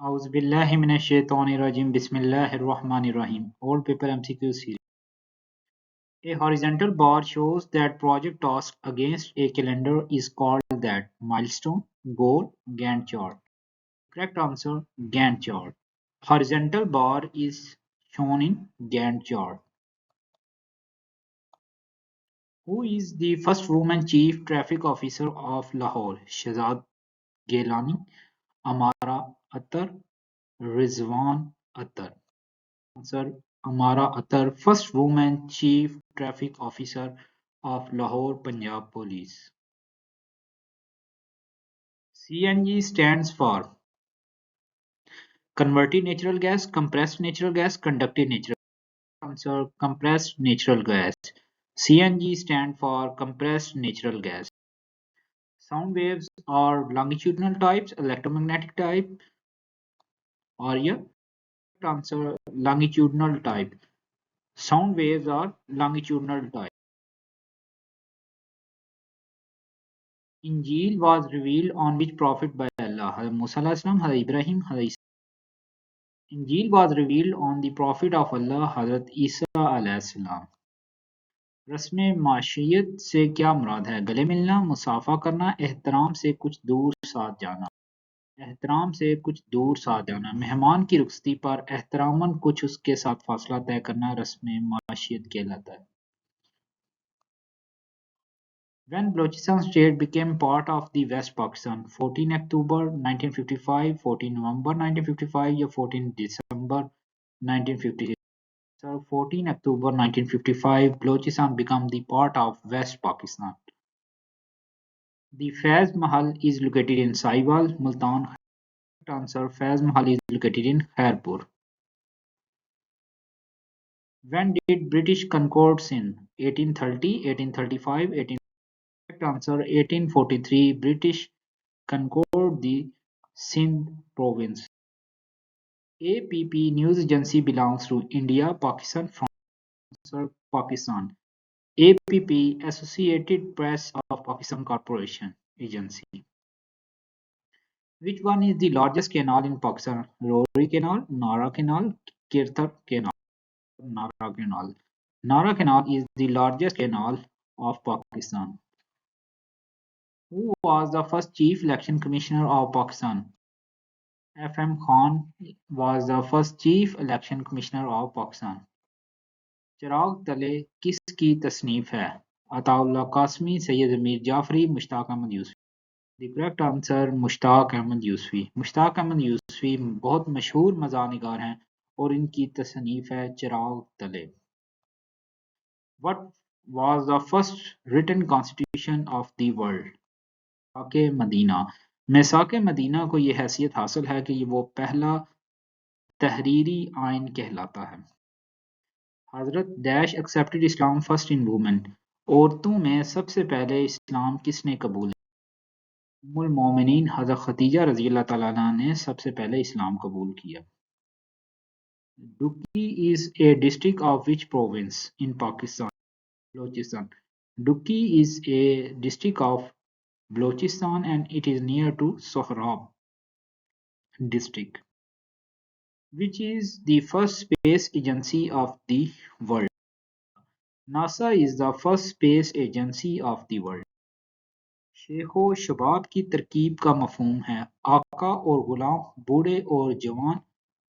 Auzubillahiminash-shaytanir-rajim. Bismillahir-rahmanir-rahim. All paper MCQ series. A horizontal bar shows that project task against a calendar is called that milestone, goal, Gantt chart. Correct answer Gantt chart. Horizontal bar is shown in Gantt chart. Who is the first woman chief traffic officer of Lahore? Shahzad Gailani, Amara Attar, Rizwan Attar. Answer Amara Attar, first woman Chief Traffic Officer of Lahore Punjab Police. CNG stands for Converted Natural Gas, Compressed Natural Gas, Conducted Natural Gas. Answer Compressed Natural Gas. CNG stands for Compressed Natural Gas. Sound waves are longitudinal types, electromagnetic type, or yeah, answer longitudinal type. Sound waves are longitudinal type. Injil was revealed on which prophet by Allah? Hazrat Musa alayhi salam, Hazrat Ibrahim, Hazrat Isa. Injil was revealed on the prophet of Allah, Hazrat Isa alayhi salam. रस्म माशियत से क्या मुराद है? गले मिलना, मुसाफा करना, एहतराम से कुछ दूर साथ जाना। एहतराम से कुछ दूर साथ जाना। मेहमान की रुखसती पर एहतरामन कुछ उसके साथ फासला तय करना रस्म माशियत कहलाता है। When Balochistan state became part of the West Pakistan, 14 October 1955, 14 November 1955 या 14 December 1956? So 14 October 1955, Balochistan became the part of West Pakistan. The Faiz Mahal is located in Sahiwal, Multan. Correct answer, Faiz Mahal is located in Khairpur. When did British conquer Sindh? 1830, 1835, 18... Correct answer, 1843. British conquered the Sindh province. APP news agency belongs to India, Pakistan, France. Answer Pakistan. APP Associated Press of Pakistan Corporation Agency. Which one is the largest canal in Pakistan? Rohri Canal, Nara Canal, Kirthar Canal. Nara Canal. Nara Canal is the largest canal of Pakistan. Who was the first Chief Election Commissioner of Pakistan? F.M. Khan was the first Chief Election Commissioner of Pakistan. चिराग तले किसकी तसनीफ है? Ataullah Qasmi, Syed Mir Jafri, Mushtaq Ahmad Yusufi. The correct answer Mushtaq Ahmad Yusufi. Mushtaq Ahmad Yusufi बहुत मशहूर मज़ाहनिगार हैं और इनकी तसनीफ है चिराग तले. What was the first written constitution of the world? मिसाक मदीना. मिसाक मदीना को ये हैसियत हासिल है कि वो पहला तहरीरी आइन कहलाता है. हजरत dash accepted Islam first in women. औरतों में सबसे पहले इस्लाम किसने कबूल? उम्मुल मोमिनीन हजरत खदीजा रज़ी अल्लाह तआला अन्हा ने सबसे पहले इस्लाम कबूल किया. Duki is a district of which province in Pakistan? Balochistan. Duki is a district of Balochistan and it is near to Sohrab district. Which is the first space agency of the world? NASA is the first space agency of the world. शेखो शबाब की तरकीब का मफहूम है आका और गुलाम, बूढ़े और जवान,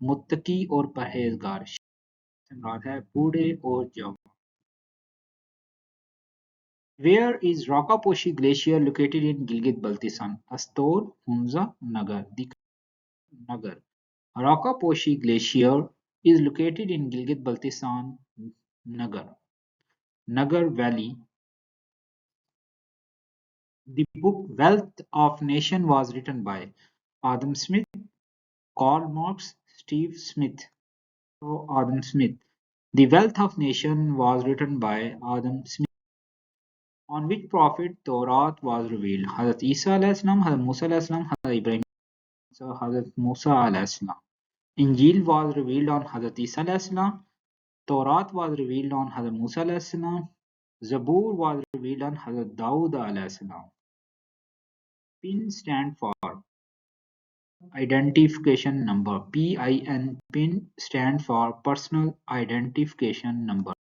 मुत्तकी और परहेजगार. मुराद है बूढ़े और जवान. Where is Rakaposhi Glacier located in Gilgit-Baltistan? Astore, Hunza, Nagar. The Nagar. Rakaposhi Glacier is located in Gilgit-Baltistan, Nagar. Nagar Valley. The book Wealth of Nation was written by Adam Smith, Karl Marx, Steve Smith. So Adam Smith. The Wealth of Nation was written by Adam Smith. On which prophet Torah was revealed? Hazrat Isa alayhi salam, Hazrat Musa alayhi salam, Hazrat Ibrahim. So Hazrat Musa alayhi salam. Injil was revealed on Hazrat Isa alayhi salam. Torah was revealed on Hazrat Musa alayhi salam. Zabur was revealed on Hazrat Dawood alayhi salam. PIN stand for Identification number. PIN stands for Personal Identification Number.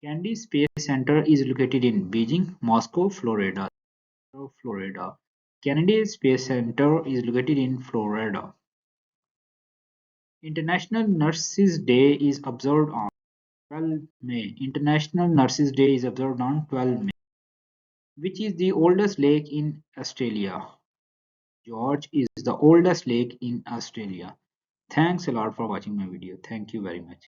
Kennedy Space Center is located in Beijing, Moscow, Florida. Florida. Kennedy Space Center is located in Florida. International Nurses Day is observed on 12 May. International Nurses Day is observed on 12 May. Which is the oldest lake in Australia? George is the oldest lake in Australia. Thanks a lot for watching my video. Thank you very much.